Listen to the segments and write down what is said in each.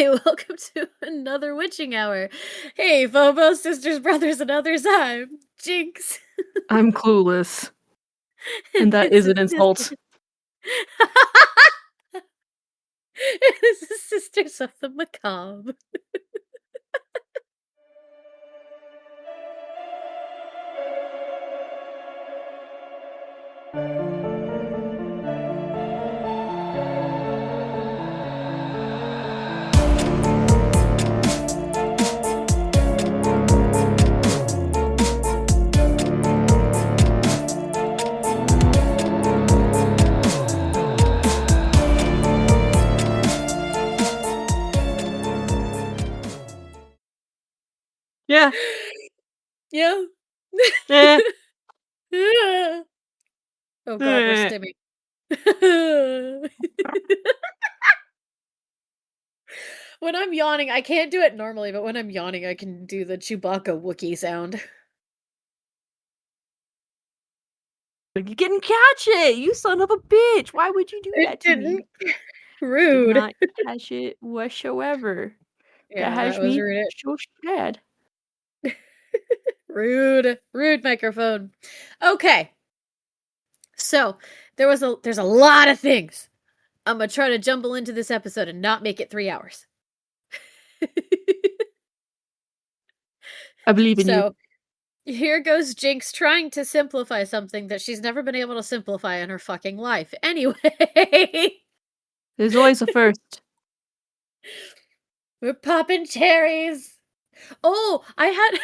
welcome to another witching hour. Hey, Phobos, sisters, brothers, and others, I'm Jynx. I'm clueless. And And that is an insult. This is Sisters of the Macabre. Yeah. Yeah. Eh. Oh god, we're Eh. stimming. When I'm yawning, I can't do it normally, but when I'm yawning, I can do the Chewbacca Wookiee sound. You didn't catch it! You son of a bitch! Why would you do It that to me? didn't. Did Rude. not catch it whatsoever. That Yeah, has that was me rude. so sad. Rude. Rude microphone. Okay. So, there's a lot of things. I'm gonna try to jumble into this episode and not make it 3 hours. I believe in you. So, here goes Jynx trying to simplify something that she's never been able to simplify in her fucking life. Anyway, There's always a first. we're popping cherries. Oh, I had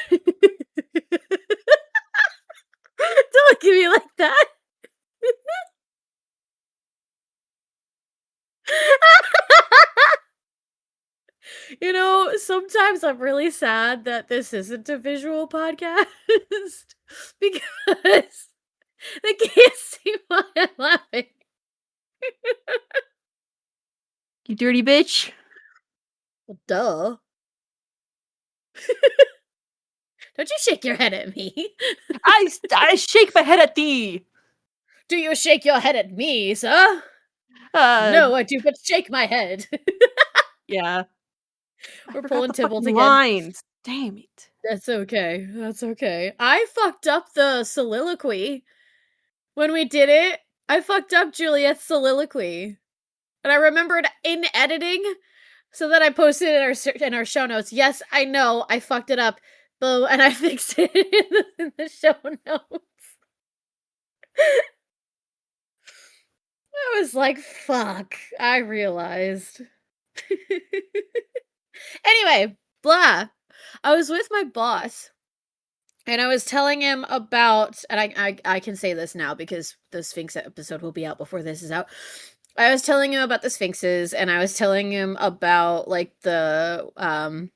Don't look at me like that. You know, sometimes I'm really sad that this isn't a visual podcast because they can't see why I'm laughing. You dirty bitch. Well, duh. Don't you shake your head at me. I shake my head at thee! Do you shake your head at me, sir? Uh, No, I do but shake my head. yeah. I We're forgot pulling the Tybalt fucking again. lines. Damn it. That's okay. That's okay. I fucked up the soliloquy. When we did it, I fucked up Juliet's soliloquy. And I remembered in editing, so that I posted it in our show notes. Yes, I know, I fucked it up. Boo, and I fixed it in the show notes. I was like, fuck, I realized. Anyway, blah. I was with my boss, and I was telling him about, and I can say this now because the Sphinx episode will be out before this is out. I was telling him about the Sphinxes, and I was telling him about like the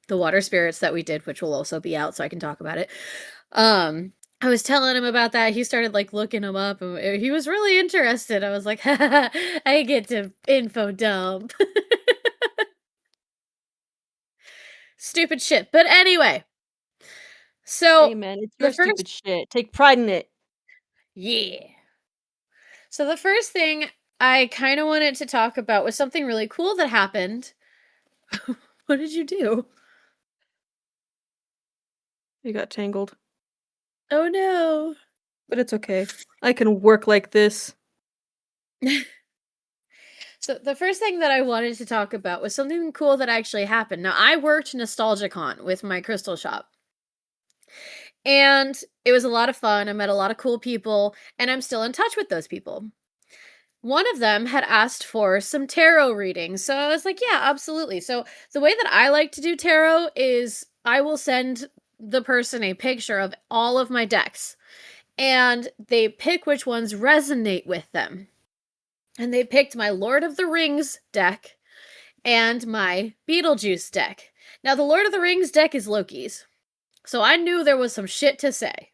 water spirits that we did, which will also be out, so I can talk about it. I was telling him about that. He started like looking them up, and he was really interested. I was like, I get to info dump. Stupid shit. But anyway, so Hey man, it's the your first, stupid shit. Take pride in it. yeah. So the first thing I kind of wanted to talk about was something really cool that happened. What did you do? You got tangled. Oh no. But it's okay. I can work like this. So the first thing that I wanted to talk about was something cool that actually happened. Now, I worked NostalgiaCon with my crystal shop. And it was a lot of fun. I met a lot of cool people, and I'm still in touch with those people. One of them had asked for some tarot readings. So I was like, yeah, absolutely. So the way that I like to do tarot is I will send the person a picture of all of my decks, and they pick which ones resonate with them. And they picked my Lord of the Rings deck and my Beetlejuice deck. Now, the Lord of the Rings deck is Loki's, so I knew there was some shit to say.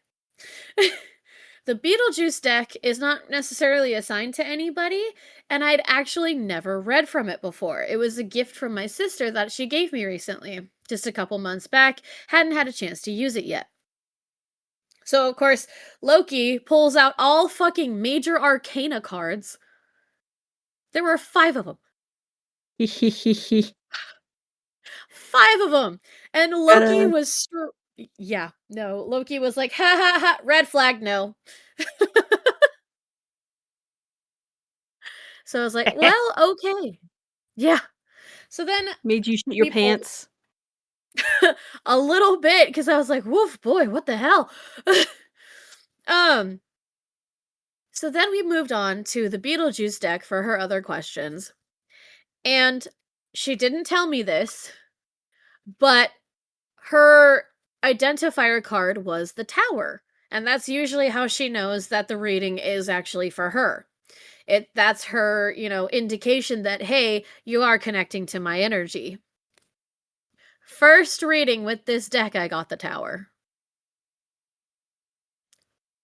The Beetlejuice deck is not necessarily assigned to anybody, and I'd actually never read from it before. It was a gift from my sister that she gave me recently, just a couple months back. Hadn't had a chance to use it yet. So, of course, Loki pulls out all fucking major arcana cards. There were 5 of them. 5 of them. And Loki Gotta was yeah, no, Loki was like, "Ha ha ha, red flag, no." So I was like, "Well, okay." Yeah. So then made you shit your we pulled pants. a little bit because I was like, "Woof, boy, what the hell?" um, so then we moved on to the Beetlejuice deck for her other questions. And she didn't tell me this, but her identifier card was the tower. And that's usually how she knows that the reading is actually for her. That's her, indication that hey, you are connecting to my energy. First reading with this deck, I got the tower.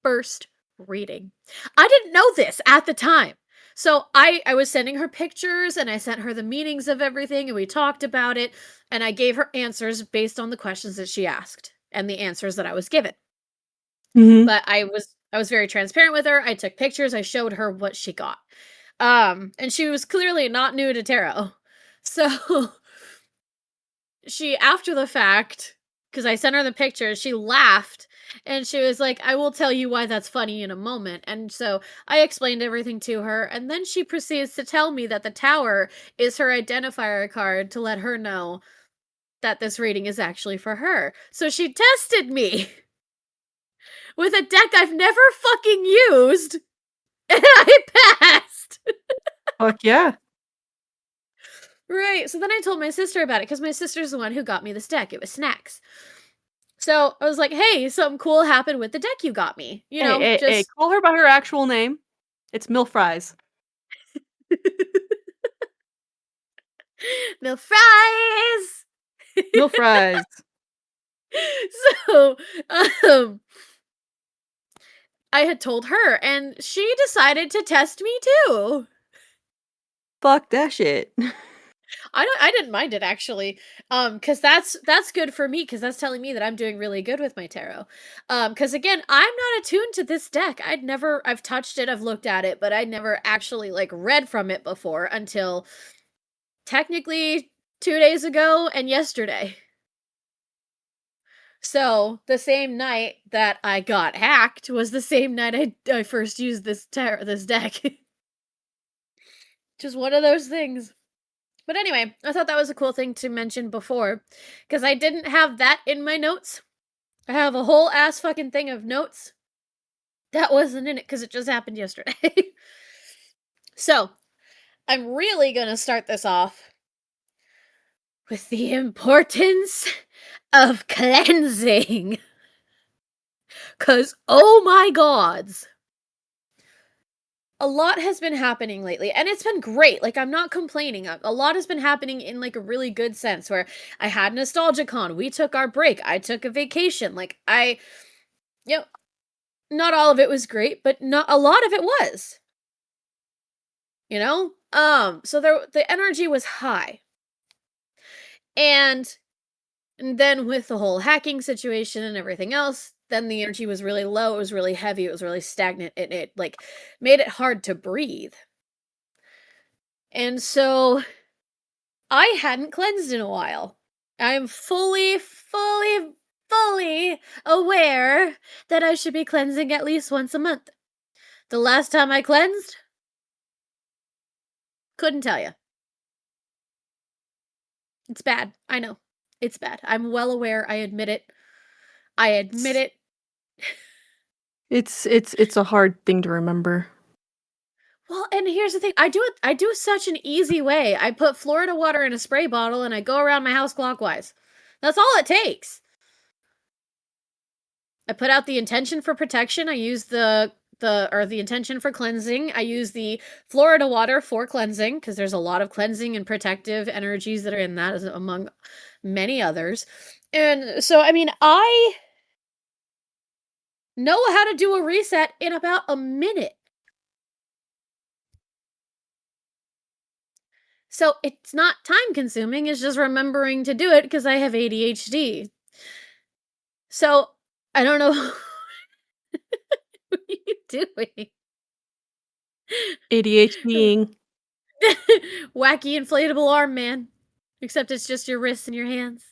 First reading. I didn't know this at the time. So I was sending her pictures and I sent her the meanings of everything and we talked about it and I gave her answers based on the questions that she asked and the answers that I was given. Mhm. But I was very transparent with her. I took pictures, I showed her what she got. And she was clearly not new to tarot. So she after the fact, because I sent her the pictures, she laughed and she was like, I will tell you why that's funny in a moment. And so I explained everything to her, and then she proceeds to tell me that the tower is her identifier card to let her know that this reading is actually for her. So she tested me with a deck I've never fucking used, and I passed. Fuck yeah. Right. So then I told my sister about it because my sister's the one who got me this deck. It was Snacks. So I was like, hey, something cool happened with the deck you got me. Hey, hey, hey, Just call her by her actual name. It's Milk Fries. milk fries. Milk Fries. So, um, I had told her, and she decided to test me too. Fuck that shit. I didn't mind it actually, because that's good for me because that's telling me that I'm doing really good with my tarot. Because again, I'm not attuned to this deck. I've touched it, I've looked at it, but I never actually like read from it before until technically 2 days ago and yesterday. So the same night that I got hacked was the same night I first used this deck. Just one of those things. But anyway, I thought that was a cool thing to mention before because I didn't have that in my notes. I have a whole ass fucking thing of notes that wasn't in it because it just happened yesterday. So I'm really gonna start this off with the importance of cleansing. Because, oh my gods, a lot has been happening lately and it's been great. Like, I'm not complaining. A lot has been happening in like a really good sense where I had nostalgicon, we took our break, I took a vacation. Like, you know, not all of it was great, but not a lot of it was, you know? So the energy was high. And then with the whole hacking situation and everything else, then the energy was really low, it was really heavy, it was really stagnant, and it like made it hard to breathe. And so I hadn't cleansed in a while. I am fully aware that I should be cleansing at least once a month. The last time I cleansed, couldn't tell you. It's bad. I know. It's bad. I'm well aware. I admit it. I admit It's it. it's a hard thing to remember. Well, and here's the thing. I do such an easy way. I put Florida water in a spray bottle and I go around my house clockwise. That's all it takes. I put out the intention for protection. I use the intention for cleansing. I use the Florida water for cleansing because there's a lot of cleansing and protective energies that are in that among many others. And so I mean, I know how to do a reset in about a minute. So it's not time consuming, it's just remembering to do it because I have ADHD. So I don't know what are you doing. ADHDing. Wacky inflatable arm man. Except it's just your wrists and your hands.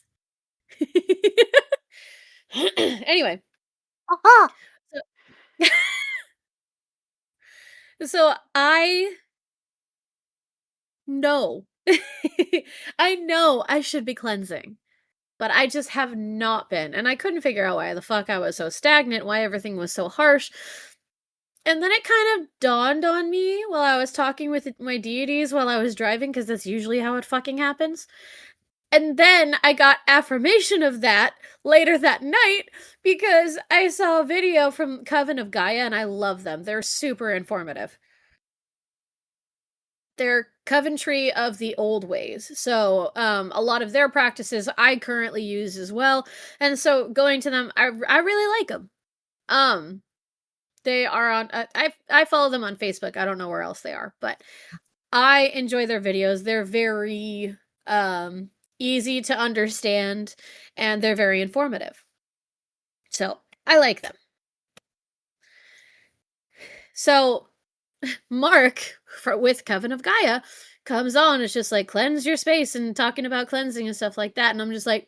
Anyway, Aha! so, so I know. I know I should be cleansing, but I just have not been. And I couldn't figure out why the fuck I was so stagnant, why everything was so harsh. And then it kind of dawned on me while I was talking with my deities while I was driving, because that's usually how it fucking happens. And then I got affirmation of that later that night because I saw a video from Coven of Gaia and I love them. They're super informative. They're Coventry of the old ways. So a lot of their practices I currently use as well. And so going to them, I really like them. They are on, I follow them on Facebook. I don't know where else they are, but I enjoy their videos. They're very easy to understand and they're very informative. So I like them. So Mark with Coven of Gaia comes on. It's just like cleanse your space and talking about cleansing and stuff like that. And I'm just like,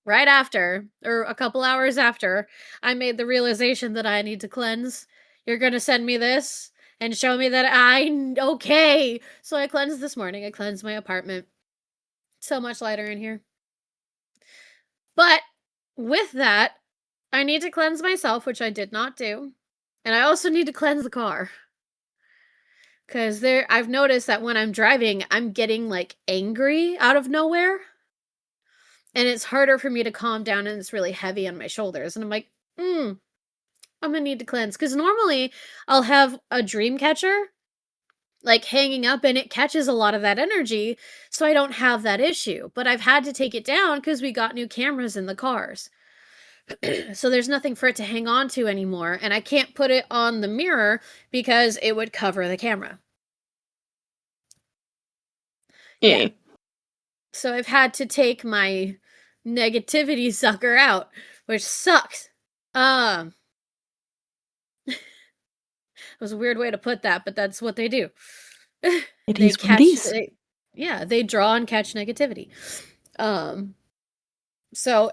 right after, or a couple hours after, I made the realization that I need to cleanse. You're gonna send me this and show me that okay. So I cleansed this morning. I cleansed my apartment. So much lighter in here. But with that, I need to cleanse myself, which I did not do. And I also need to cleanse the car. Because I've noticed that when I'm driving, I'm getting like angry out of nowhere. And it's harder for me to calm down and it's really heavy on my shoulders. And I'm like, I'm gonna need to cleanse. Because normally I'll have a dream catcher like hanging up and it catches a lot of that energy. So I don't have that issue. But I've had to take it down because we got new cameras in the cars. So there's nothing for it to hang on to anymore. And I can't put it on the mirror because it would cover the camera. Yeah. So I've had to take my negativity sucker out, which sucks. It was a weird way to put that, but that's what they do. It They is what it is. they draw and catch negativity. So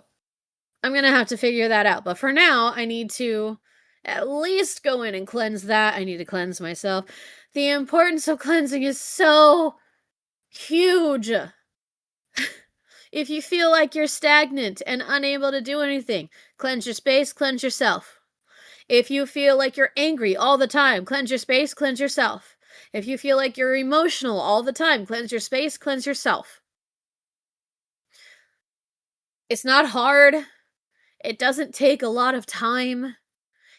I'm gonna have to figure that out. But for now, I need to at least go in and cleanse that. I need to cleanse myself. The importance of cleansing is so huge. If you feel like you're stagnant and unable to do anything, cleanse your space, cleanse yourself. If you feel like you're angry all the time, cleanse your space, cleanse yourself. If you feel like you're emotional all the time, cleanse your space, cleanse yourself. It's not hard. It doesn't take a lot of time.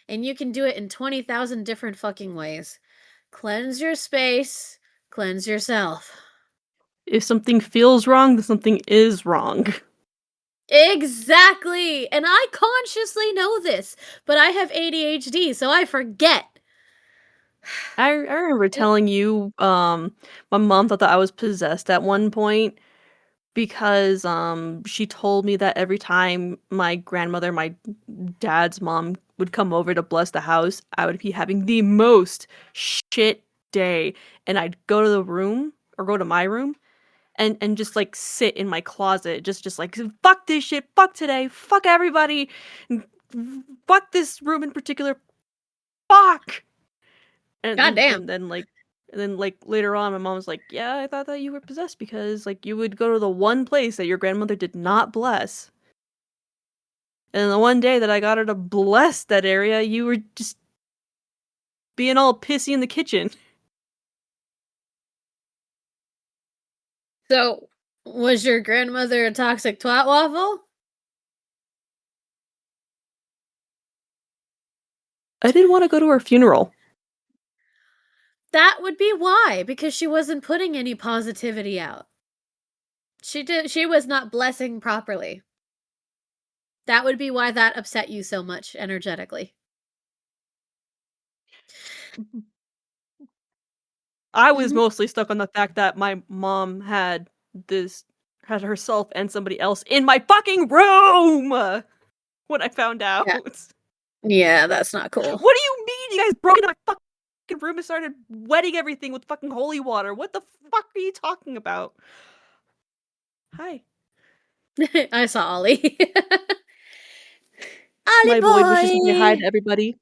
And you can do it in 20,000 different fucking ways. Cleanse your space, cleanse yourself. If something feels wrong, then something is wrong. Exactly! And I consciously know this, but I have ADHD, so I forget. I remember telling you, my mom thought that I was possessed at one point because she told me that every time my grandmother, my dad's mom, would come over to bless the house, I would be having the most shit day, and I'd go to the room or go to my room and just like sit in my closet, just like fuck this shit, fuck today, fuck everybody, fuck this room in particular, fuck. And God then damn. and then later on my mom was like, yeah, I thought that you were possessed because like you would go to the one place that your grandmother did not bless. And the one day that I got her to bless that area, you were just being all pissy in the kitchen. So, was your grandmother a toxic twat waffle? I didn't want to go to her funeral. That would be why, because she wasn't putting any positivity out. She was not blessing properly. That would be why that upset you so much energetically. I was mostly stuck on the fact that my mom had herself and somebody else in my fucking room when I found out. Yeah. Yeah, that's not cool. What do you mean you guys broke into my fucking fucking room and started wetting everything with fucking holy water. What the fuck are you talking about? Hi. I saw Ollie. Ollie My void wishes to say hi to boy! everybody.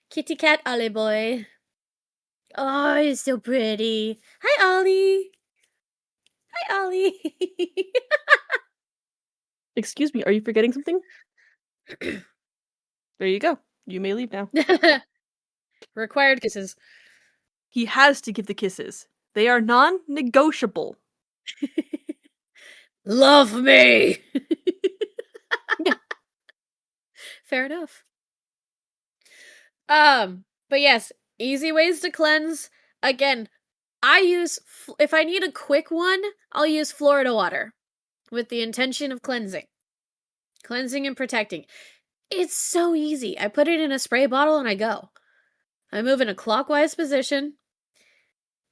Kitty cat Ollie boy. Oh, he's so pretty. Hi, Ollie. Hi, Ollie. Excuse me, are you forgetting something? There you go. You may leave now. Required kisses. He has to give the kisses. They are non-negotiable. Love me. Yeah. Fair enough. But yes, easy ways to cleanse. Again, I use if I need a quick one, I'll use Florida water with the intention of cleansing and protecting. It's so easy. I put it in a spray bottle and I go. I move in a clockwise position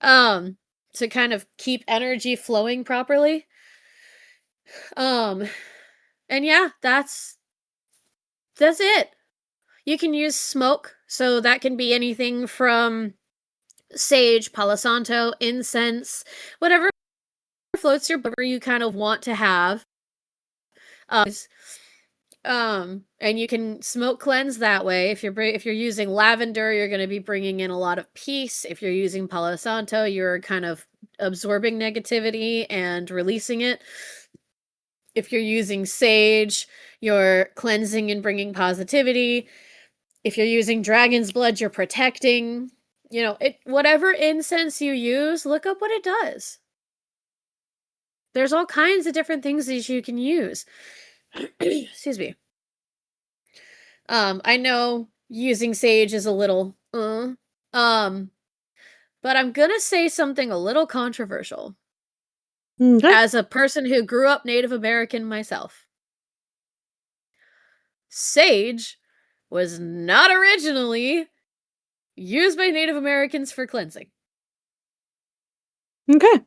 um to kind of keep energy flowing properly. Um and yeah, that's it. You can use smoke, so that can be anything from sage, palo santo, incense, whatever floats your boat you kind of want to have. Um, and you can smoke cleanse that way. If you're using lavender, you're going to be bringing in a lot of peace. If you're using palo santo, you're kind of absorbing negativity and releasing it. If you're using sage, you're cleansing and bringing positivity. If you're using dragon's blood, you're protecting. Whatever incense you use, look up what it does. There's all kinds of different things that you can use. Excuse me. I know using sage is a little but I'm gonna say something a little controversial. Okay. As a person who grew up Native American myself, sage was not originally used by Native Americans for cleansing. Okay.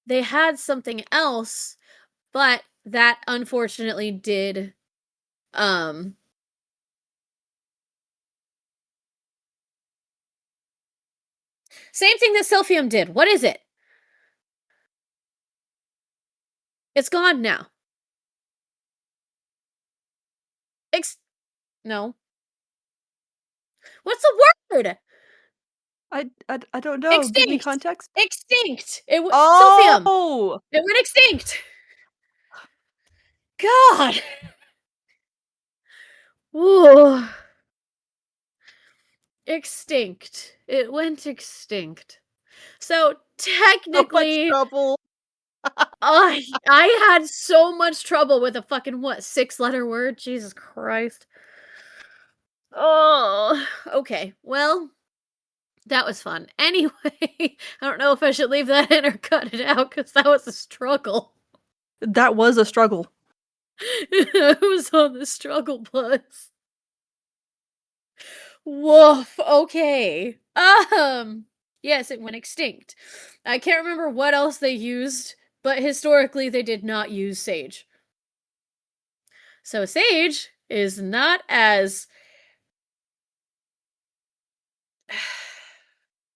They had something else, but that unfortunately did um same thing that Silphium did. What is it? It's gone now. No. What's the word? I don't know. Give me Extinct. context. Extinct. Silphium. Oh! It went extinct. God. Ooh. Extinct. It went extinct. So So much technically, trouble. I had so much trouble with a fucking what 6-letter word. Jesus Christ. Oh, okay. Well, that was fun. Anyway, I don't know if I should leave that in or cut it out because that was a struggle. That was a struggle. I was on the struggle bus. Woof. Okay. Yes, it went extinct. I can't remember what else they used, but historically they did not use sage. So sage is not as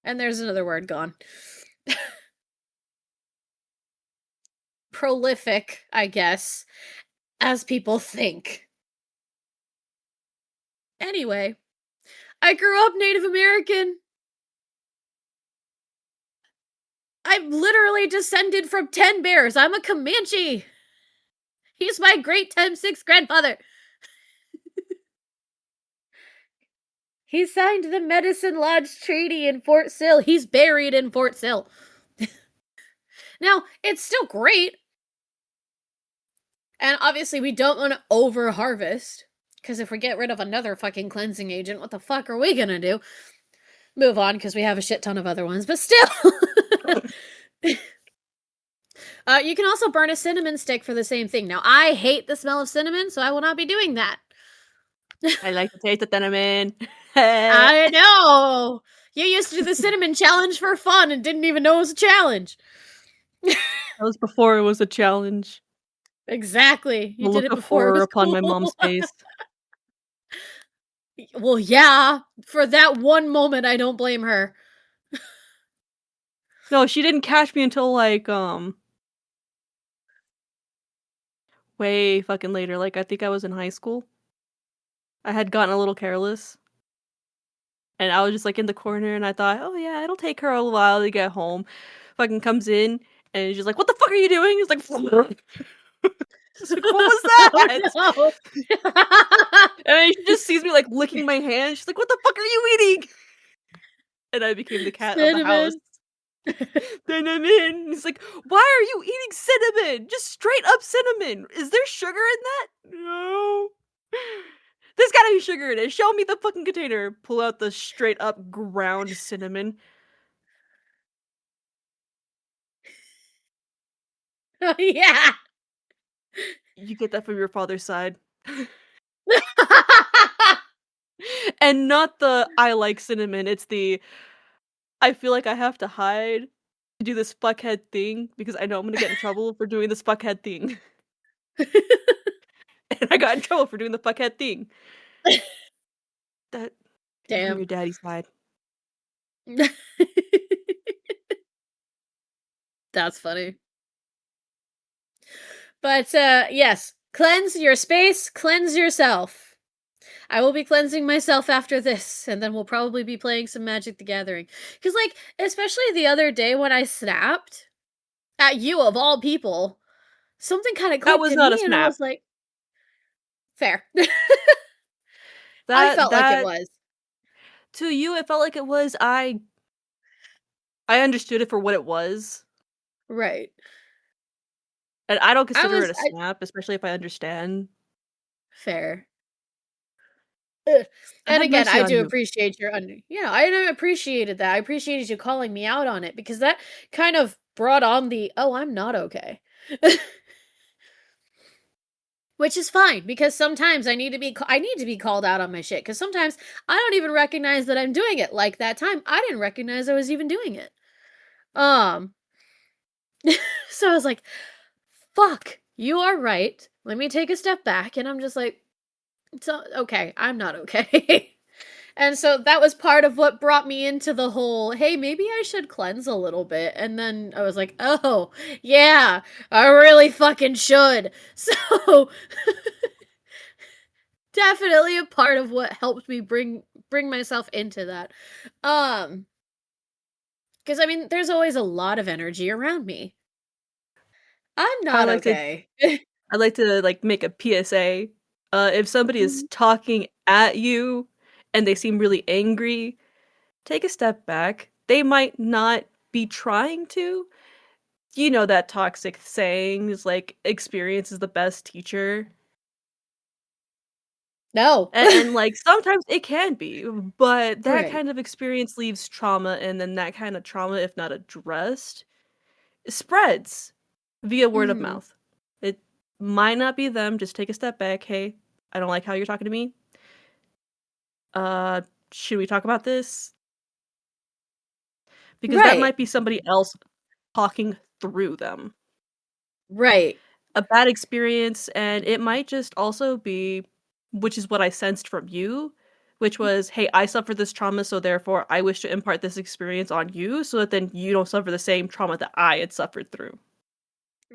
and there's another word gone. Prolific, I guess, as people think. Anyway, I grew up Native American. I'm literally descended from 10 bears. I'm a Comanche. He's my great 10-6 grandfather. He signed the Medicine Lodge Treaty in Fort Sill. He's buried in Fort Sill. Now, it's still great. And obviously, we don't want to over harvest. Because if we get rid of another fucking cleansing agent, what the fuck are we gonna do? Move on, because we have a shit ton of other ones. But still. You can also burn a cinnamon stick for the same thing. Now, I hate the smell of cinnamon, so I will not be doing that. I like to taste the cinnamon. I know! You used to do the cinnamon challenge for fun and didn't even know it was a challenge. That was before it was a challenge. Exactly. The You did look it of before it horror was upon cool. my mom's face. Well, yeah, for that one moment, I don't blame her. No, she didn't catch me until, like, way fucking later, like, I think I was in high school. I had gotten a little careless, and I was just, like, in the corner, and I thought, "Oh, yeah, it'll take her a while to get home." Fucking comes in, and she's like, "What the fuck are you doing?" It's like, she's like, "What was Oh, that?" no. And then she just sees me, like, licking my hand, she's like, "What the fuck are you eating?" And I became the cat of the house. Cinnamon. Cinnamon! He's like, "Why are you eating cinnamon? Just straight up cinnamon! Is there sugar in that?" "No." "There's gotta be sugar in it, show me the fucking container." Pull out the straight up ground cinnamon. Oh, yeah. You get that from your father's side. And not the, "I like cinnamon," it's the, "I feel like I have to hide to do this fuckhead thing because I know I'm gonna get in trouble for doing this fuckhead thing." And I got in trouble for doing the fuckhead thing. That you're from Damn. your daddy's side. That's funny. But, yes, cleanse your space, cleanse yourself. I will be cleansing myself after this, and then we'll probably be playing some Magic the Gathering. Because, like, especially the other day when I snapped at you of all people, something kind of That clicked was in not a me, and I snap. was like, fair. I That felt like it that was. to you, it felt like it was, I understood it for what it was, Right. and I don't I consider it was, a snap, especially if I understand. fair. Ugh. I And have again, mercy I on do you. appreciate your yeah, I appreciated that. I appreciated you calling me out on it because that kind of brought on the, "Oh, I'm not okay." Which is fine because sometimes I need to be called out on my shit because sometimes I don't even recognize that I'm doing it. Like that time, I didn't recognize I was even doing it. Um, so I was like, "Fuck, you are right. Let me take a step back." And I'm just like, "So okay, I'm not okay." And so that was part of what brought me into the whole, "Hey, maybe I should cleanse a little bit." And then I was like, "Oh, yeah, I really fucking should." So definitely a part of what helped me bring myself into that. Because I mean, there's always a lot of energy around me. I'm I not like to okay. I like to, like, make a PSA. If somebody is Mhm. talking at you and they seem really angry, take a step back. They might not be trying to. You know that toxic saying is like, "Experience is the best teacher." No. And, like, sometimes it can be, but that Right. kind of experience leaves trauma, and then that kind of trauma, if not addressed, spreads via word of Mhm. mouth. It might not be them, just take a step back, "Hey, I don't like how you're talking to me. Uh, should we talk about this?" Because that Right. might be somebody else talking through them. Right. A bad experience, and it might just also be, which is what I sensed from you, which was, "Hey, I suffered this trauma, so therefore I wish to impart this experience on you so that then you don't suffer the same trauma that I had suffered through."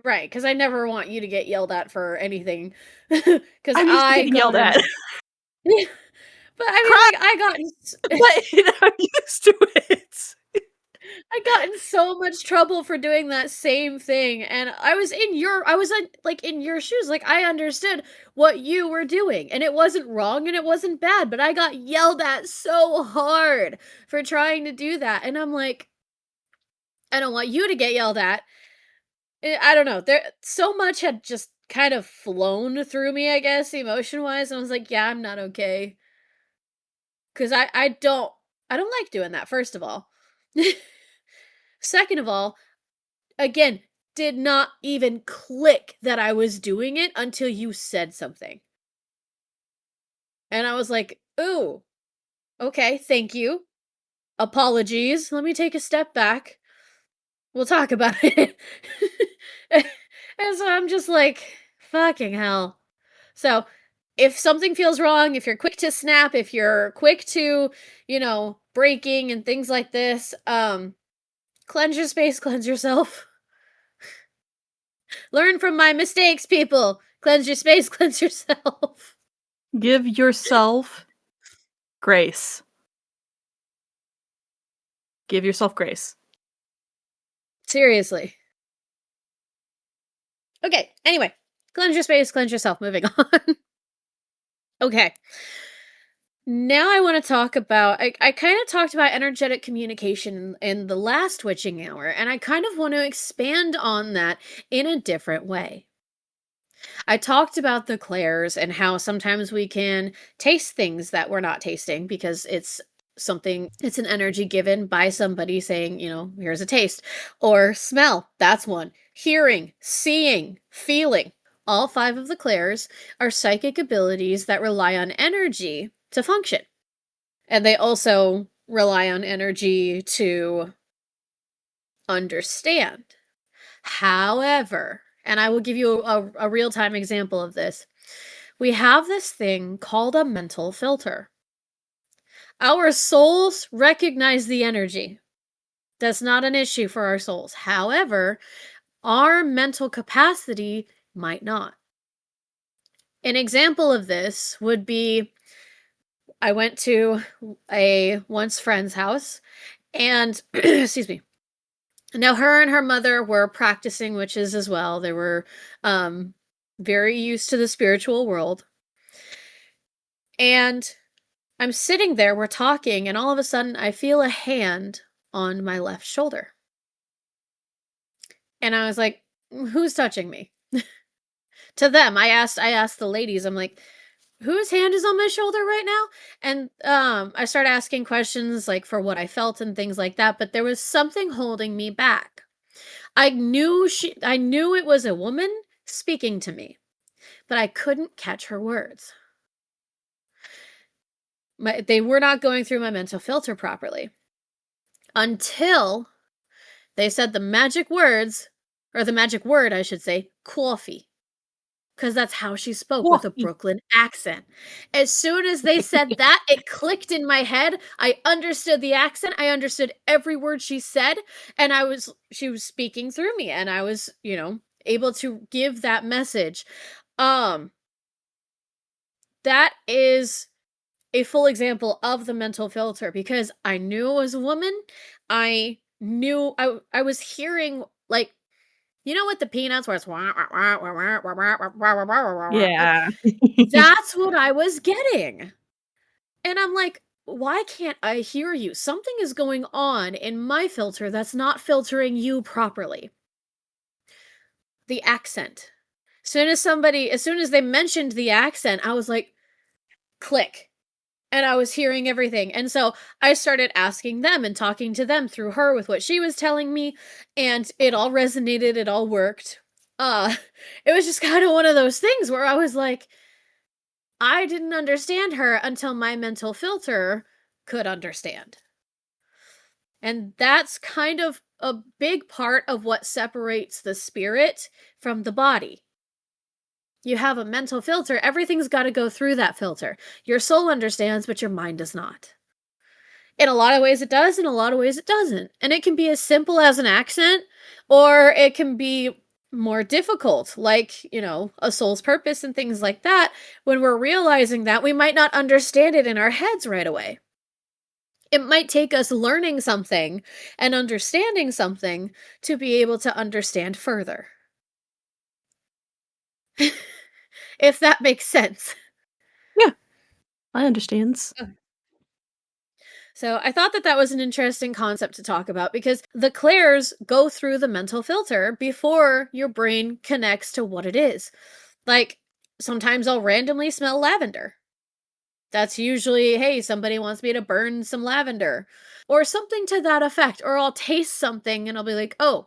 Right. Because I never want you to get yelled at for anything. Because I'm used to I getting yelled got at. in. But I mean, Cry, like, I got but I'm used to it. I got in so much trouble for doing that same thing, and I was in, like, in your shoes, like, I understood what you were doing, and it wasn't wrong and it wasn't bad, but I got yelled at so hard for trying to do that, and I'm like, "I don't want you to get yelled at." I don't know, there so much had just kind of flown through me, I guess, emotion-wise, and I was like, "Yeah, I'm not okay, because I don't like doing that, first of all. Second of all, again, did not even click that I was doing it until you said something. And I was like, "Ooh, okay, thank you. Apologies. Let me take a step back. We'll talk about it." And so I'm just like, fucking hell. So if something feels wrong, if you're quick to snap, if you're quick to, breaking and things like this, cleanse your space, cleanse yourself. Learn from my mistakes, people. Cleanse your space, cleanse yourself. Give yourself grace. Give yourself grace. Seriously. Okay, anyway. Cleanse your space, cleanse yourself. Moving on. Okay. Now I want to talk about, I kind of talked about energetic communication in the last witching hour, and I kind of want to expand on that in a different way. I talked about the clairs and how sometimes we can taste things that we're not tasting because it's an energy given by somebody saying, here's a taste. Or smell, that's one. Hearing, seeing, feeling. All 5 of the clairs are psychic abilities that rely on energy to function. And they also rely on energy to understand. However, and I will give you a real time example of this, we have this thing called a mental filter. Our souls recognize the energy. That's not an issue for our souls. However, our mental capacity might not. An example of this would be I went to a once friend's house and, excuse me. Now, her and her mother were practicing witches as well. They were very used to the spiritual world. And I'm sitting there, we're talking, and all of a sudden I feel a hand on my left shoulder. And I was like, who's touching me? To them, I asked the ladies, I'm like, whose hand is on my shoulder right now? And I started asking questions like for what I felt and things like that, but there was something holding me back. I knew it was a woman speaking to me, but I couldn't catch her words. They were not going through my mental filter properly. Until they said the magic words, or the magic word, I should say, coffee. Because that's how she spoke, with a Coffee. Brooklyn accent. As soon as they said that, it clicked in my head. I understood the accent. I understood every word she said. And she was speaking through me. And I was, able to give that message. That is a full example of the mental filter because I knew it was a woman. I knew I was hearing like with the peanuts where it's Yeah. that's what I was getting. And I'm like, why can't I hear you? Something is going on in my filter that's not filtering you properly. The accent. As soon as they mentioned the accent, I was like, click. And I was hearing everything. And so I started asking them and talking to them through her with what she was telling me, and it all resonated, it all worked. It was just kind of one of those things where I was like, I didn't understand her until my mental filter could understand. And that's kind of a big part of what separates the spirit from the body. You have a mental filter, everything's got to go through that filter. Your soul understands, but your mind does not. In a lot of ways it does, in a lot of ways it doesn't. And it can be as simple as an accent, or it can be more difficult, like, a soul's purpose and things like that. When we're realizing that, we might not understand it in our heads right away. It might take us learning something and understanding something to be able to understand further. If that makes sense. Yeah, I understands. So I thought that was an interesting concept to talk about because the clairs go through the mental filter before your brain connects to what it is. Like, sometimes I'll randomly smell lavender. That's usually, hey, somebody wants me to burn some lavender or something to that effect. Or I'll taste something and I'll be like, oh,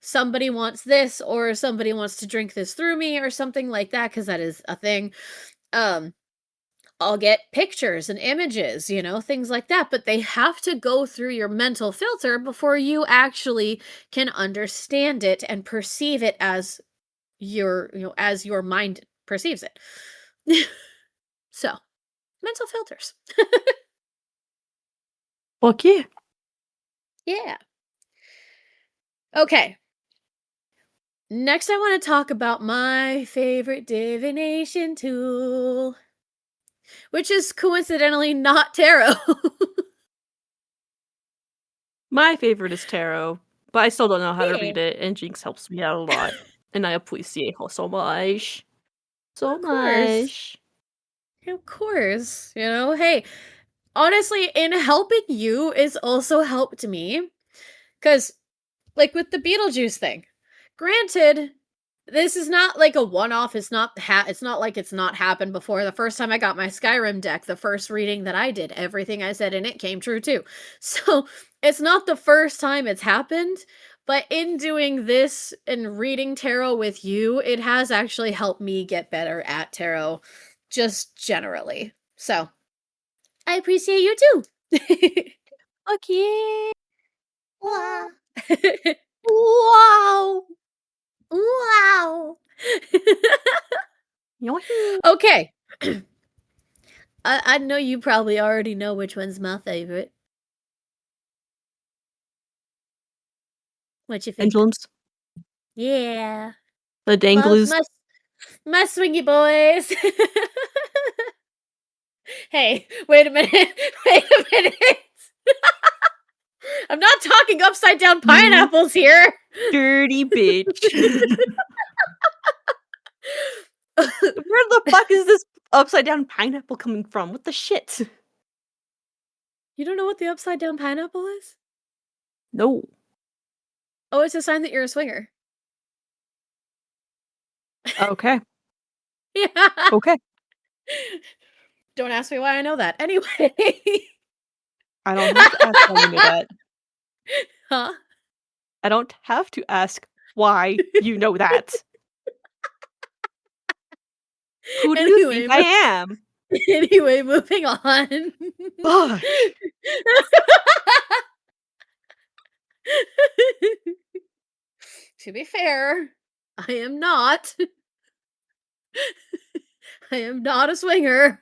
somebody wants this, or somebody wants to drink this through me, or something like that, because that is a thing. I'll get pictures and images, things like that, but they have to go through your mental filter before you actually can understand it and perceive it as your mind perceives it. So, mental filters. Fuck yeah. Yeah. Okay. Next, I want to talk about my favorite divination tool, which is coincidentally not tarot. My favorite is tarot, but I still don't know how to Yeah, read it, and Jinx helps me out a lot. And I appreciate her so much. So of course. much. Of course. Hey, honestly, in helping you is also helped me. Because, like with the Beetlejuice thing, granted, this is not like a one-off. It's not like it's not happened before. The first time I got my Skyrim deck, the first reading that I did, everything I said in it came true too. So, it's not the first time it's happened, but in doing this and reading tarot with you, it has actually helped me get better at tarot just generally. So, I appreciate you too. Fuck yeah. Wow. Wow. Wow. Yoink. Okay. I know you probably already know which one's my favorite. What you think? Pendulums. Yeah. The My danglies. my my swingy boys. Hey, wait a minute. Wait a minute. I'm not talking upside down You pineapples here. dirty bitch. Where the fuck is this upside down pineapple coming from? What the shit? You don't know what the upside down pineapple is? No. Oh, it's a sign that you're a swinger. Okay. Yeah. Okay. Don't ask me why I know that. Anyway. I don't have to ask why you know that. Huh? I don't have to ask why you know that. Who do you think Anyway, I am? anyway, moving on. Fuck. To be fair, I am not. I am not a swinger,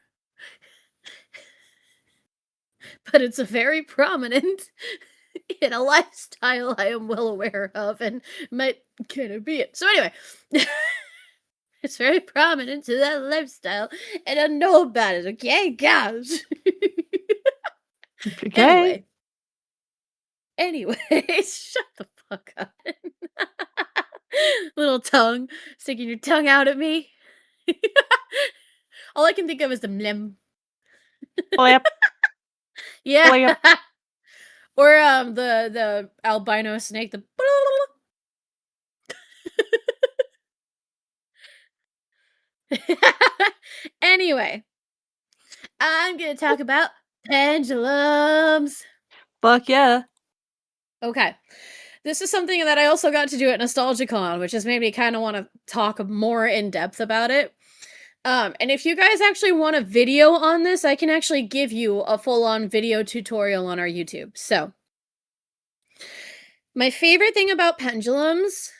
but it's a very prominent in a lifestyle I am well aware of and might kind of be it. So anyway, it's very prominent to that lifestyle, and I know about it. Okay, guys. Okay. Anyway, anyways, shut the fuck up. Little tongue, sticking your tongue out at me. All I can think of is the mlem. Flip, Yeah. flip. Or the albino snake, the Anyway, I'm gonna talk about pendulums. Fuck yeah. Okay. This is something that I also got to do at Nostalgicon, which has made me kind of want to talk more in depth about it. And if you guys actually want a video on this, I can actually give you a full-on video tutorial on our YouTube. So, my favorite thing about pendulums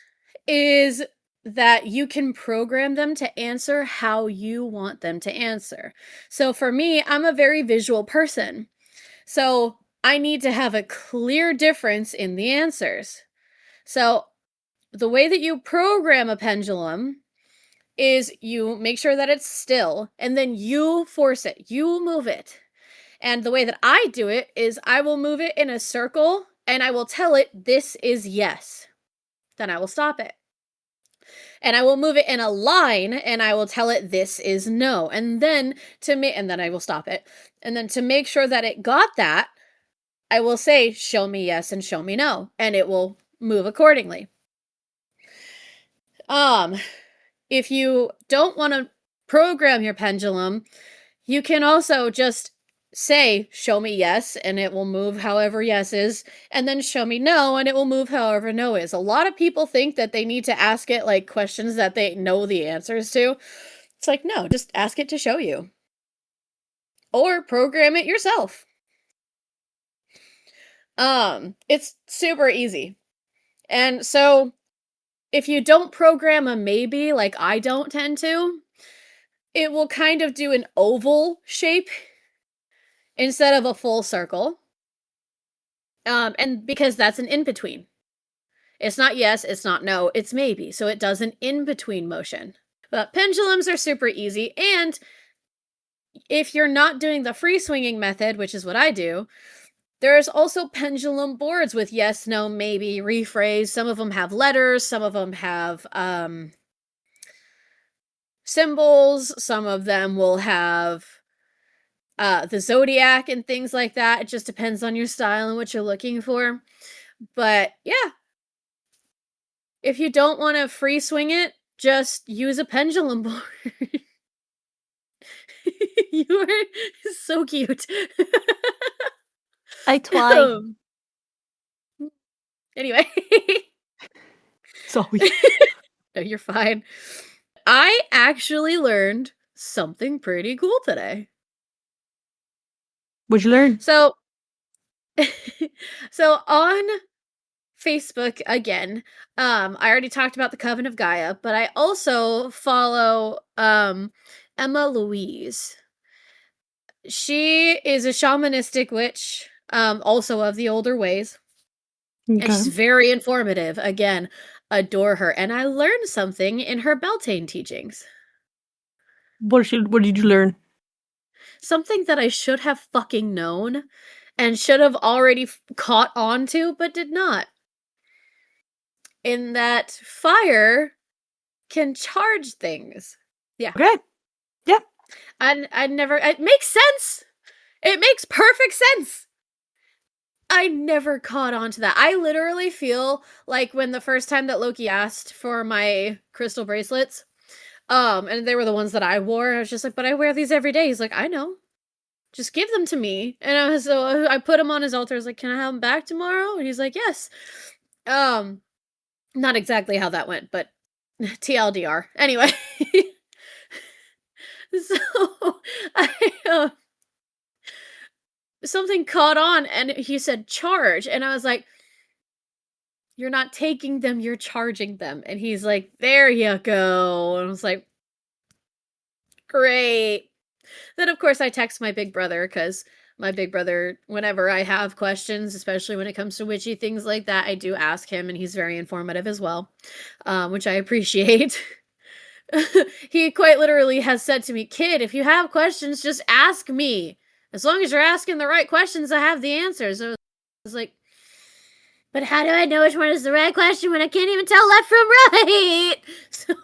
is that you can program them to answer how you want them to answer. So for me, I'm a very visual person. So I need to have a clear difference in the answers. So the way that you program a pendulum is you make sure that it's still and then you force it, you move it. And the way that I do it is I will move it in a circle and I will tell it this is yes. Then I will stop it. And I will move it in a line and I will tell it this is no. And then I will stop it. And then to make sure that it got that, I will say show me yes and show me no and it will move accordingly. Um if you don't want to program your pendulum, you can also just say show me yes and it will move however yes is, and then show me no and it will move however no is. A lot of people think that they need to ask it like questions that they know the answers to. It's like, no, just ask it to show you or program it yourself. It's super easy. And so if you don't program a maybe, like I don't tend to, it will kind of do an oval shape instead of a full circle. And because that's an in between. It's not yes, it's not no, it's maybe. So it does an in between motion. But pendulums are super easy. And if you're not doing the free swinging method, which is what I do, there's also pendulum boards with yes, no, maybe, rephrase. Some of them have letters, some of them have symbols, some of them will have the zodiac and things like that. It just depends on your style and what you're looking for. But yeah, if you don't want to free swing it, just use a pendulum board. You are so cute. I try. Anyway. Sorry. No, you're fine. I actually learned something pretty cool today. What'd you learn? So, so on Facebook again, I already talked about the Coven of Gaia, but I also follow Emma Louise. She is a shamanistic witch, also of the older ways. And Okay. she's very informative. Again, adore her. And I learned something in her Beltane teachings. What did you learn? Something that I should have fucking known and should have already caught on to, but did not. In that fire can charge things. Yeah. Okay. Yeah. I never, it makes sense. It makes perfect sense. I never caught on to that. I literally feel like when the first time that Loki asked for my crystal bracelets, and they were the ones that I wore, I was just like, but I wear these every day. He's like, I know. Just give them to me. And I put them on his altar. I was like, can I have them back tomorrow? And he's like, yes. Not exactly how that went, but TLDR. Anyway. So I something caught on and he said charge, and I was like, you're not taking them, you're charging them. And he's like, there you go. And I was like, great. Then of course I text my big brother, because my big brother, whenever I have questions, especially when it comes to witchy things like that, I do ask him, and he's very informative as well, which I appreciate. He quite literally has said to me, kid, if you have questions, just ask me. As long as you're asking the right questions, I have the answers. So I was like, but how do I know which one is the right question when I can't even tell left from right? So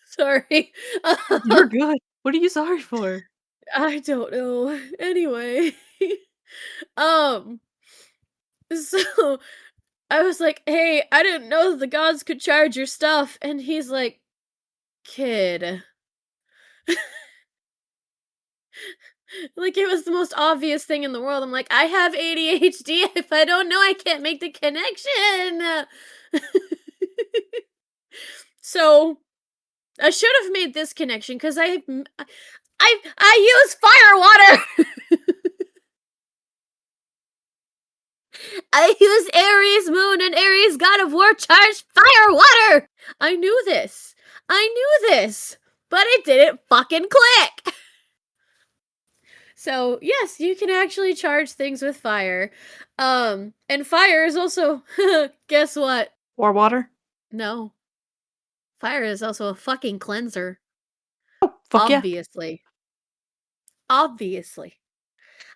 sorry. You're good. What are you sorry for? I don't know. Anyway, um, so I was like, "Hey, I didn't know the gods could charge your stuff," and he's like, "Kid." Like, it was the most obvious thing in the world. I'm like, I have ADHD. If I don't know, I can't make the connection. So I should have made this connection because I use fire water. I use Aries moon and Aries god of war charged fire water. I knew this. But it didn't fucking click. So, yes, you can actually charge things with fire. And fire is also guess what? Or water? No. Fire is also a fucking cleanser. Oh, fuck yeah. Obviously. Obviously.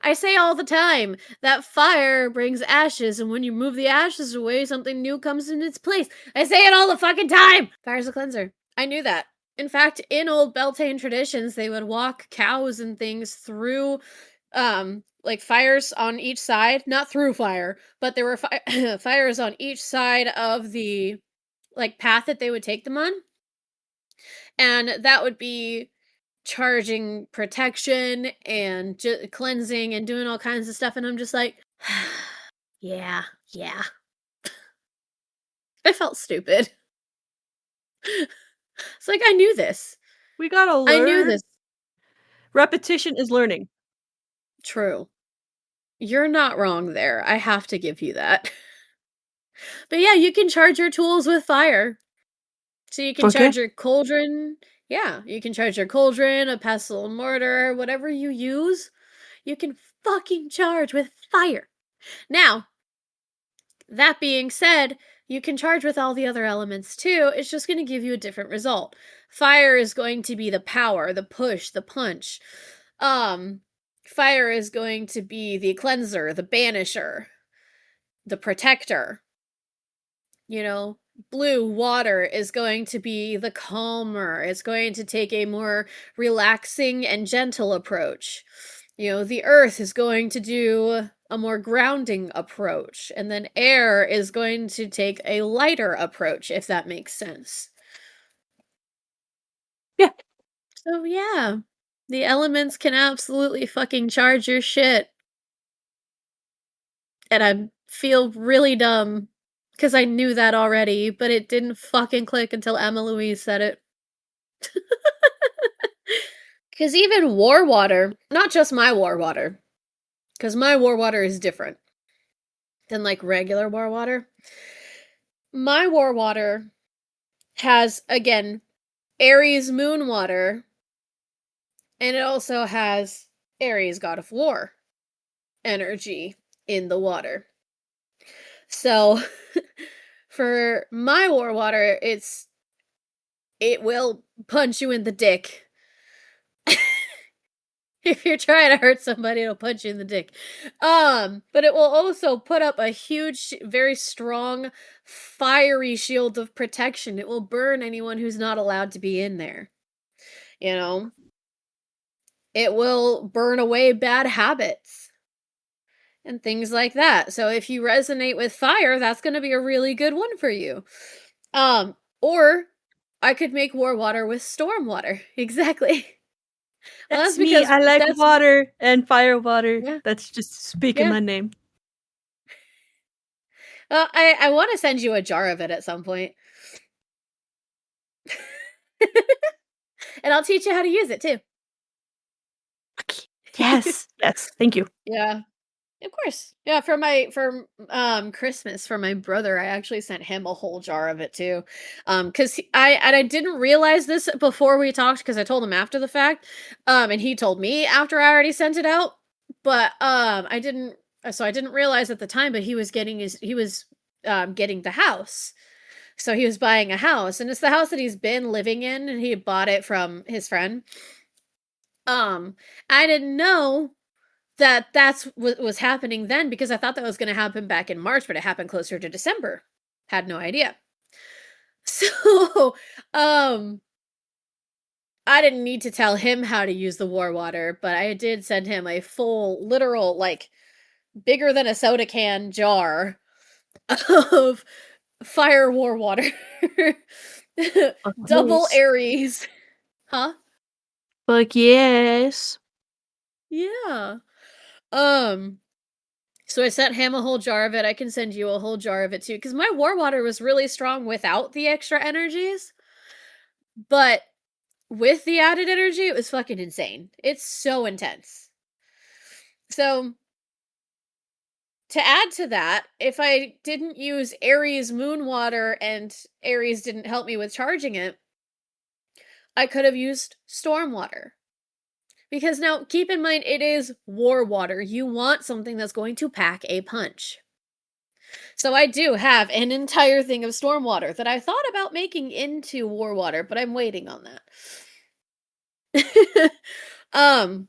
I say all the time that fire brings ashes, and when you move the ashes away, something new comes in its place. I say it all the fucking time! Fire's a cleanser. I knew that. In fact, in old Beltane traditions, they would walk cows and things through, like fires on each side. Not through fire, but there were fires on each side of the, like, path that they would take them on. And that would be charging protection and cleansing and doing all kinds of stuff, and I'm just like, yeah, yeah. I felt stupid. It's like, I knew this. We gotta I knew learn. this. Repetition is learning. True. you're not wrong there. I have to give you that. But yeah, you can charge your tools with fire. So you can Okay. charge your cauldron. Yeah, you can charge your cauldron, a pestle and mortar, whatever you use. You can fucking charge with fire. Now, that being said, you can charge with all the other elements too. It's just going to give you a different result. Fire is going to be the power, the push, the punch. Um, Fire is going to be the cleanser, the banisher, the protector. You know, blue water is going to be the calmer. It's going to take a more relaxing and gentle approach. You know, the earth is going to do a more grounding approach, and then air is going to take a lighter approach, if that makes sense. Yeah. So, yeah, the elements can absolutely fucking charge your shit. And I feel really dumb because I knew that already, but it didn't fucking click until Emma Louise said it. Because even war water, not just my war water, because my war water is different than like regular war water. My war water has, again, Aries moon water, and it also has Aries god of war energy in the water. So for my war water, it will punch you in the dick. If you're trying to hurt somebody, it'll punch you in the dick. But it will also put up a huge, very strong, fiery shield of protection. It will burn anyone who's not allowed to be in there. You know? It will burn away bad habits and things like that. So if you resonate with fire, that's going to be a really good one for you. Or I could make war water with storm water. Exactly. Well, That's me. I like that's water and fire water. yeah, That's just speaking yeah. my name. I want to send you a jar of it at some point. And I'll teach you how to use it too. Yes. Yes. Thank you. Yeah. Of course. Yeah, for Christmas for my brother, I actually sent him a whole jar of it too. Cuz I didn't realize this before we talked cuz I told him after the fact. And he told me after I already sent it out. But I didn't realize at the time, but he was getting the house. So he was buying a house, and it's the house that he's been living in, and he bought it from his friend. Um, I didn't know that that's what was happening then because I thought that was going to happen back in March, but it happened closer to December. Had no idea. So, um, I didn't need to tell him how to use the war water, but I did send him a full, literal, like bigger than a soda can jar of fire war water. Double Yes. Aries. Huh? Fuck yes. Yeah. Um, so I sent him a whole jar of it. I can send you a whole jar of it too. Because my war water was really strong without the extra energies. But with the added energy, it was fucking insane. It's so intense. So to add to that, if I didn't use Aries moon water and Aries didn't help me with charging it, I could have used storm water. Because now, keep in mind, it is war water. You want something that's going to pack a punch. So I do have an entire thing of storm water that I thought about making into war water, but I'm waiting on that. um,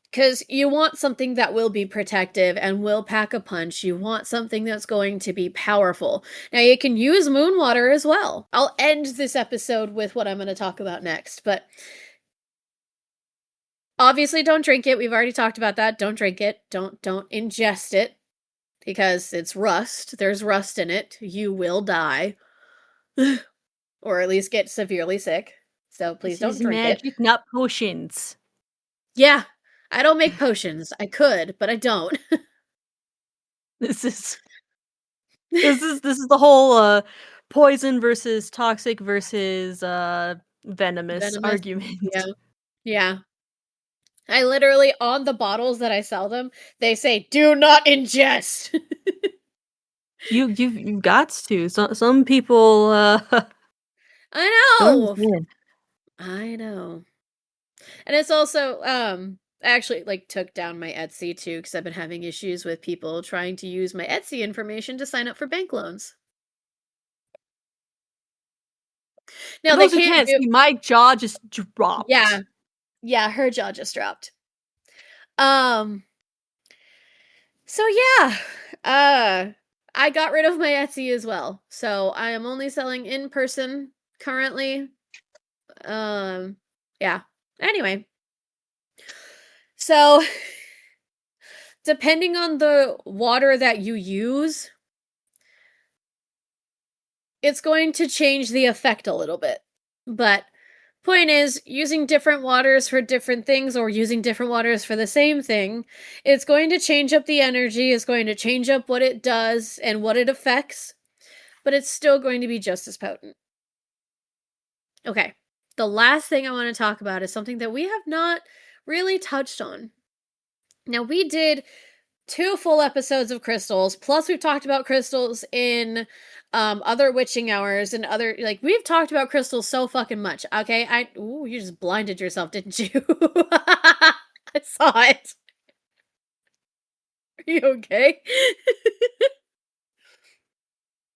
because you want something that will be protective and will pack a punch. You want something that's going to be powerful. Now, you can use moon water as well. I'll end this episode with what I'm going to talk about next, but obviously don't drink it. We've already talked about that. Don't drink it. Don't ingest it because it's rust. There's rust in it. You will die or at least get severely sick. So please This don't is drink it. magic, not potions. Yeah, I don't make potions. I could, but I don't. This is this is the whole poison versus toxic versus venomous Venomous. argument. Yeah. Yeah. I literally, on the bottles that I sell them, they say, "Do not ingest." You've got to. Some people I don't know. understand. I know. And it's also, I actually, like, took down my Etsy too because I've been having issues with people trying to use my Etsy information to sign up for bank loans. For Now they those who can't can't do. see, my jaw just Yeah, dropped. yeah, her jaw just dropped. Um, so yeah, uh, I got rid of my Etsy as well. So I am only selling in person currently. Um, yeah. Anyway, so depending on the water that you use, it's going to change the effect a little bit. But point is, using different waters for different things or using different waters for the same thing, it's going to change up the energy, it's going to change up what it does and what it affects, but it's still going to be just as potent. Okay. The last thing I want to talk about is something that we have not really touched on. Now, we did 2 full episodes of crystals, plus we've talked about crystals in other witching hours and other, like, we've talked about crystals so fucking much. Okay, you just blinded yourself, didn't you? I saw it. Are you okay?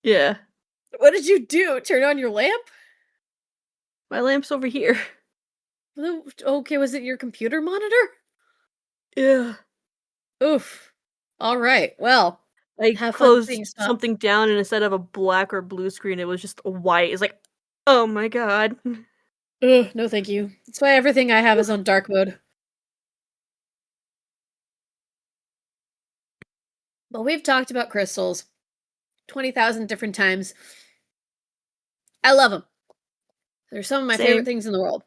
Yeah. What did you do? Turn on your lamp? My lamp's over here. Okay, was it your computer monitor? Yeah. Oof. All right, well, I have fun closed saying stop. something down and instead of a black or blue screen, it was just a white. It's like, oh my god. Ugh, no thank you. That's why everything I have is on dark mode. But we've talked about crystals 20,000 different times. I love them. They're some of my favorite Same. things in the world.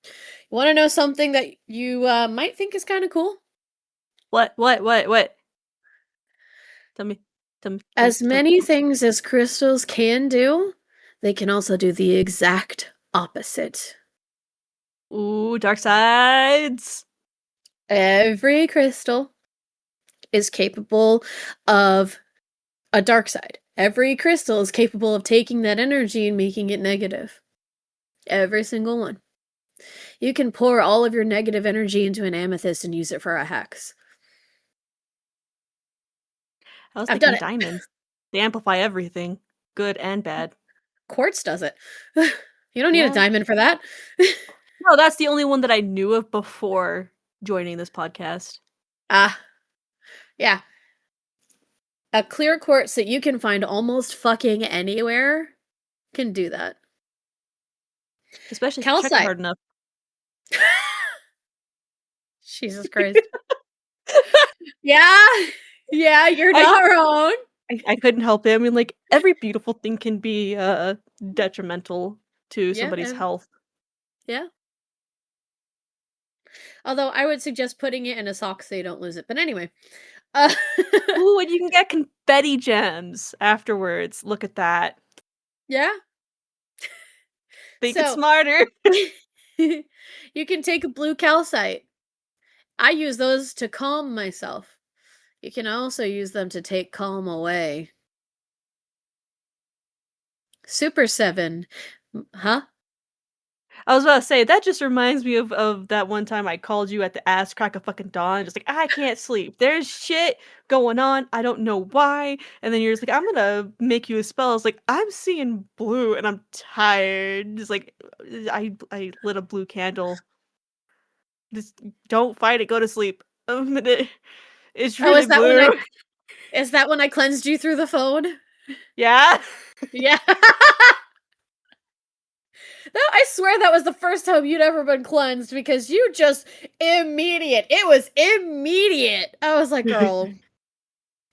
You want to know something that you might think is kind of cool? What? Tell me. As Tell me. many things as crystals can do, they can also do the exact opposite. Ooh, dark sides. Every crystal is capable of a dark side. Every crystal is capable of taking that energy and making it negative. Every single one. You can pour all of your negative energy into an amethyst and use it for a hex. I was I've done thinking it. diamonds. They amplify everything, good and bad. Quartz does it. You don't need a Yeah. diamond for that. No, that's the only one that I knew of before joining this podcast. Ah, yeah. A clear quartz that you can find almost fucking anywhere can do that. Especially if you check it Calcite. hard enough. Jesus Christ. Yeah. Yeah, you're I, not wrong. I couldn't help it. I mean, like, every beautiful thing can be detrimental to Yeah, somebody's health. yeah. Although I would suggest putting it in a sock so you don't lose it. But anyway. Uh, Ooh, and you can get confetti gems afterwards. Look at that. yeah. Think it So smarter. you can take a blue calcite. I use those to calm myself. You can also use them to take calm away. Super 7. Huh? I was about to say, that just reminds me of that one time I called you at the ass crack of fucking dawn, just like, I can't sleep. There's shit going on. I don't know why. And then you're just like, I'm gonna make you a spell. I was like, I'm seeing blue and I'm tired. Just like I lit a blue candle. Just don't fight it, go to sleep. It's Oh, really blue. is that when I cleansed you through the phone? Yeah. Yeah. No, I swear that was the first time you'd ever been cleansed because you just immediate. It was immediate. I was like, girl,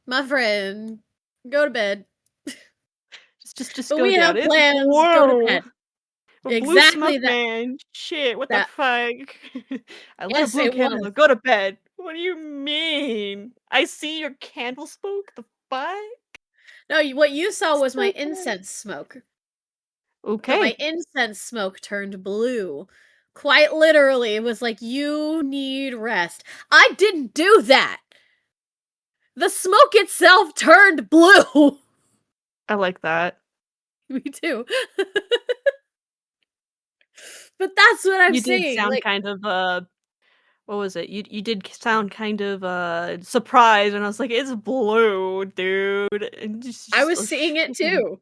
my friend, go to bed. Just But go we down. have It's plans. Go to blue. bed. A blue Exactly smoke that. man. Shit, what the That. fuck? I lit a Yes, blue it candle. Now was. go to bed. What do you mean? I see your candle smoke? The fuck? No, what you saw was my So bad. incense smoke. But my Okay. incense smoke turned blue. quite literally was like, you need rest. I didn't do that. The smoke itself turned blue. I like that. Me too. But that's what I'm You did saying. sound Like, kind of, what was it? You did sound kind of, surprised, and I was like, "It's blue, dude." And I just was seeing it too.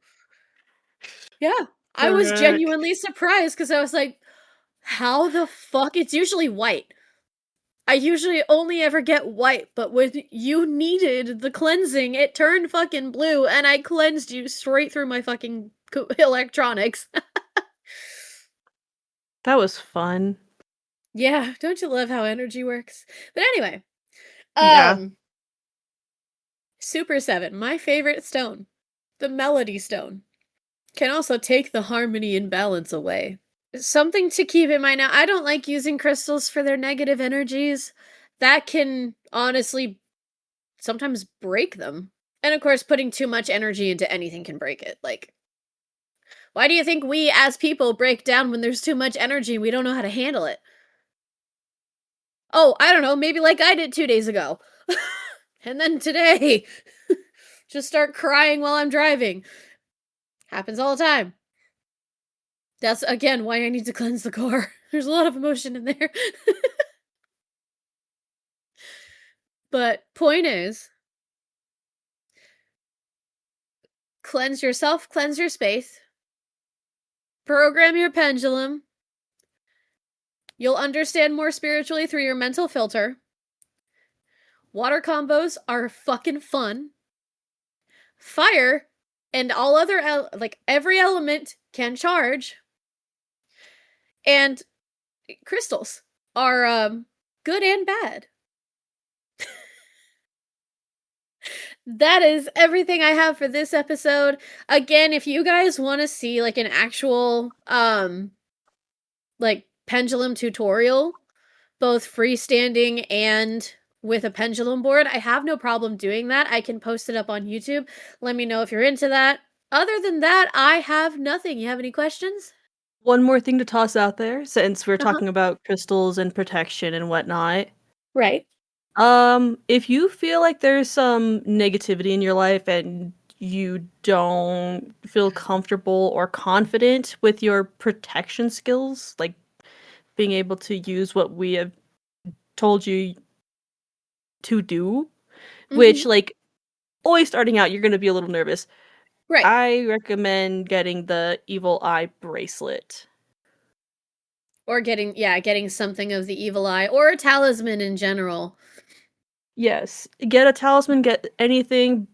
Yeah. I was frick. genuinely surprised because I was like, how the fuck? It's usually white. I usually only ever get white, but when you needed the cleansing, it turned fucking blue, and I cleansed you straight through my fucking electronics. That was fun. Yeah, don't you love how energy works? But anyway, Yeah. um, Super 7, my favorite stone, the Melody Stone, can also take the harmony and balance away. Something to keep in mind now, I don't like using crystals for their negative energies. That can honestly sometimes break them. And of course, putting too much energy into anything can break it. Like, why do you think we as people break down when there's too much energy and we don't know how to handle it? Oh, I don't know, maybe like I did 2 days ago. And then today, just start crying while I'm driving. Happens all the time. That's again why I need to cleanse the car. There's a lot of emotion in there. But point is, cleanse yourself, cleanse your space, program your pendulum. You'll understand more spiritually through your mental filter. Water combos are fucking fun. Fire and all other like every element can charge. And crystals are good and bad. That is everything I have for this episode. Again, if you guys want to see like an actual like pendulum tutorial, both freestanding and with a pendulum board, I have no problem doing that. I can post it up on YouTube. Let me know if you're into that. Other than that, I have nothing. You have any questions? One more thing to toss out there, since we're Uh-huh. talking about crystals and protection and whatnot. Right. If you feel like there's some negativity in your life and you don't feel comfortable or confident with your protection skills, like being able to use what we have told you to do, which, Mhm. like, always starting out, you're gonna be a little nervous. Right. I recommend getting the Evil Eye bracelet. Or getting something of the evil eye or a talisman in general. Yes, get a talisman, get anything,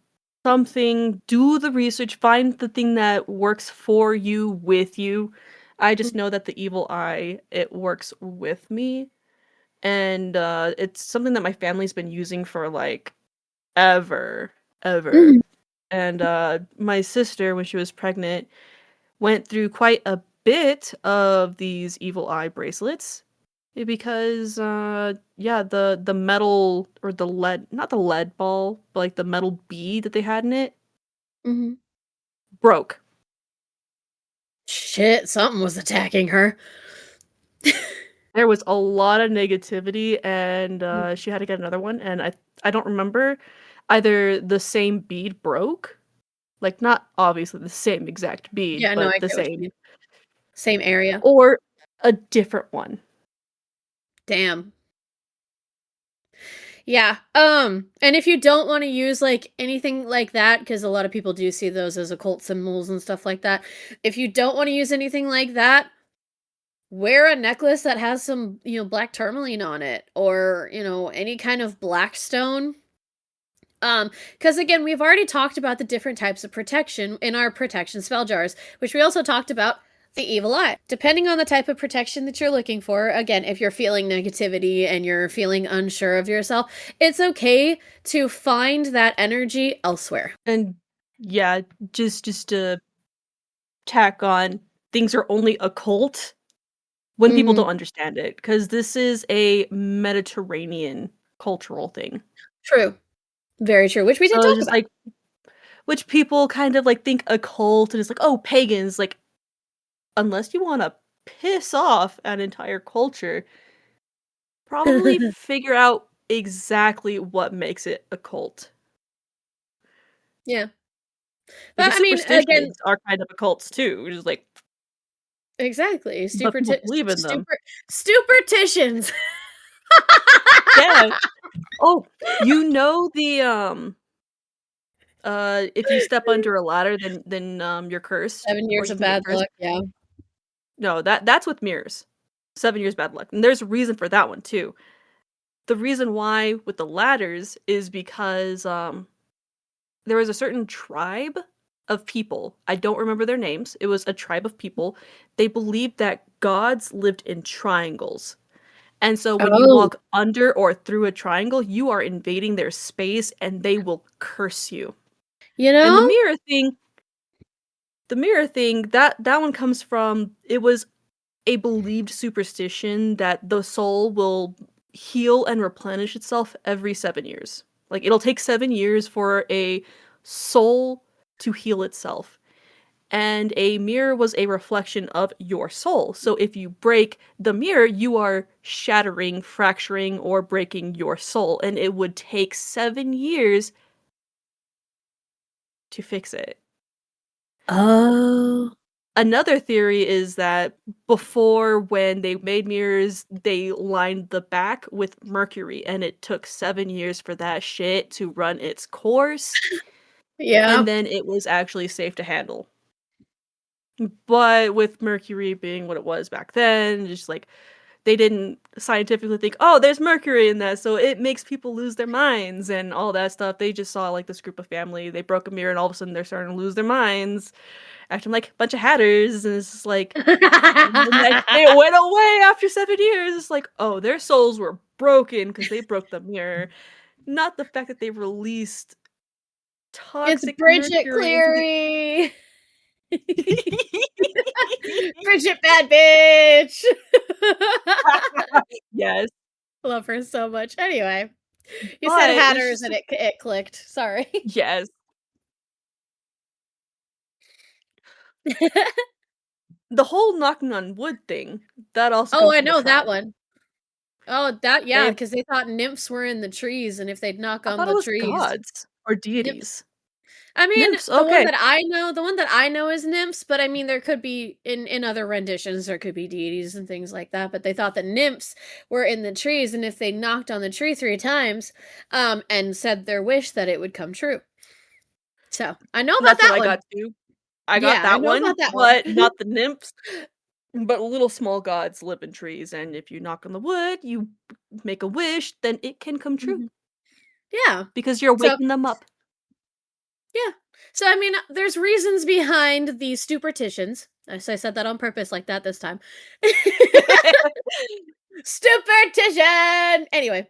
something, do the research, find the thing that works for you, with you. I just know that the Evil Eye, it works with me, and, it's something that my family's been using for, like, ever, ever. Mhm. And, my sister, when she was pregnant, went through quite a bit of these Evil Eye bracelets because, yeah, the metal or the lead, not the lead ball, but, like, the metal bead that they had in it Mhm. broke. Shit, something was attacking her. There was a lot of negativity, and, she had to get another one, and I don't remember, either the same bead broke, like, not obviously the same exact bead, Yeah, no, but I the get what you same, mean. Same area. or a different one. Damn. Yeah. And if you don't want to use like anything like that, because a lot of people do see those as occult symbols and stuff like that. If you don't want to use anything like that, wear a necklace that has some, black tourmaline on it, or, any kind of black stone. Because again, we've already talked about the different types of protection in our protection spell jars, which we also talked about the evil eye. Depending on the type of protection that you're looking for, again, if you're feeling negativity and you're feeling unsure of yourself, it's okay to find that energy elsewhere. And, yeah, just to tack on, things are only occult when people Mm-hmm. don't understand it, because this is a Mediterranean cultural thing. True. Very true, which we did So it's talk just about. like, which people kind of like think occult and it's like, oh, pagans, like, unless you want to piss off an entire culture, probably figure out exactly what makes it a cult. Yeah. But Because I mean, again, superstitions are kind of occults too, which is like, exactly. but people believe in them. Superstitions. Yeah. Oh, you know if you step under a ladder, then you're cursed, 7 or years you of can get bad cursed. luck, yeah. No, that's with mirrors. 7 years bad luck, and there's a reason for that one too. The reason why with the ladders is because there was a certain tribe of people. I don't remember their names. It was a tribe of people. They believed that gods lived in triangles. And so when you Oh. walk under or through a triangle, you are invading their space and they will curse you. You And know? the mirror thing, that one comes from, it was a believed superstition that the soul will heal and replenish itself every 7 years. Like it'll take 7 years for a soul to heal itself. And a mirror was a reflection of your soul. So if you break the mirror, you are shattering, fracturing, or breaking your soul. And it would take 7 years to fix it. Oh. Another theory is that before, when they made mirrors, they lined the back with mercury, and it took 7 years for that shit to run its course, Yeah. and then it was actually safe to handle. But with mercury being what it was back then, just like they didn't scientifically think, oh, there's mercury in that, so it makes people lose their minds and all that stuff. They just saw like this group of family, they broke a mirror, and all of a sudden they're starting to lose their minds, acting like a bunch of hatters, and it's just like, and then that shit went away after 7 years. It's like, oh, their souls were broken because they broke the mirror, not the fact that they released It's toxic Bridget mercury into the. Cleary. Bridget bad bitch. Yes, Love her so much. Anyway, you said but it's hatters just and it clicked. Sorry. yes. The whole knocking on wood thing, that also Oh, comes I from a know that tribe. one. Oh, that yeah, They because they thought nymphs were in the trees, and if they'd knock I on thought it the was trees, gods or nymphs. deities. I mean, Nymphs, okay. the one that I know is nymphs, but I mean, there could be in other renditions, there could be deities and things like that. But they thought that nymphs were in the trees, and if they knocked on the tree 3 times, and said their wish, that it would come true. So I know about That's what that I one. got too. I got Yeah, I that know one, about that one. but not the nymphs. But little small gods live in trees, and if you knock on the wood, you make a wish, then it can come true Mhm. Yeah. because you're So waking them up. yeah. So I mean, there's reasons behind these superstitions. So I said that on purpose, like that this time. Superstition. Anyway,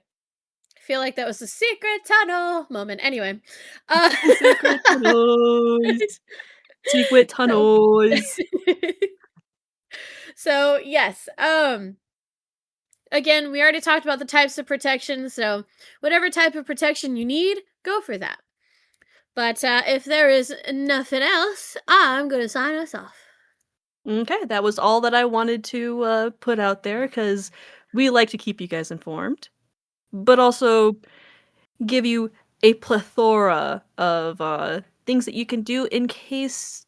I feel like that was a secret tunnel moment. Anyway, uh, Secret tunnels. Secret so tunnels. so yes. Again, we already talked about the types of protection. So whatever type of protection you need, go for that. But if there is nothing else, I'm gonna sign us off. Okay, that was all that I wanted to put out there because we like to keep you guys informed, but also give you a plethora of things that you can do in case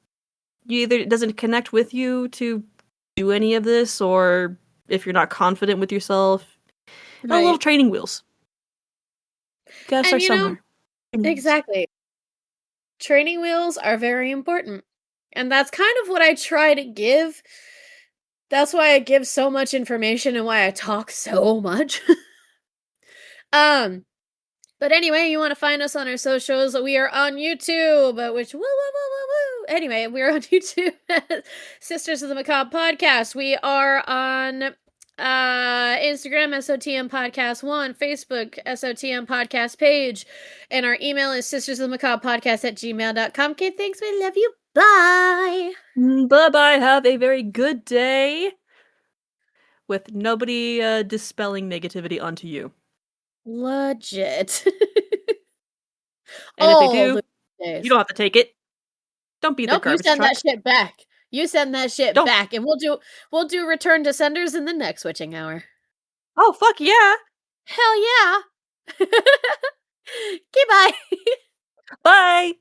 you either it doesn't connect with you to do any of this, or if you're not confident with yourself. A little Right. training wheels. Gotta And start somewhere. Training wheels. exactly. Training wheels are very important. And that's kind of what I try to give. That's why I give so much information and why I talk so much. um, but anyway, you want to find us on our socials. We are on YouTube, which woo woo woo woo woo. Anyway, we're on YouTube, Sisters of the Macabre Podcast. We are on Instagram, SOTM Podcast 1, Facebook, SOTM Podcast page, and our email is sisters of the macabre podcast at gmail.com. Okay, thanks. We love you. Bye. Bye bye. Have a very good day with nobody dispelling negativity onto you. Legit. And if they All do, the you days. don't have to take it. Don't be their Nope, you garbage send that truck. shit back. You send that shit Don't. back, and we'll do return to senders in the next witching hour. Oh, fuck yeah. Hell yeah. Okay, bye. Bye.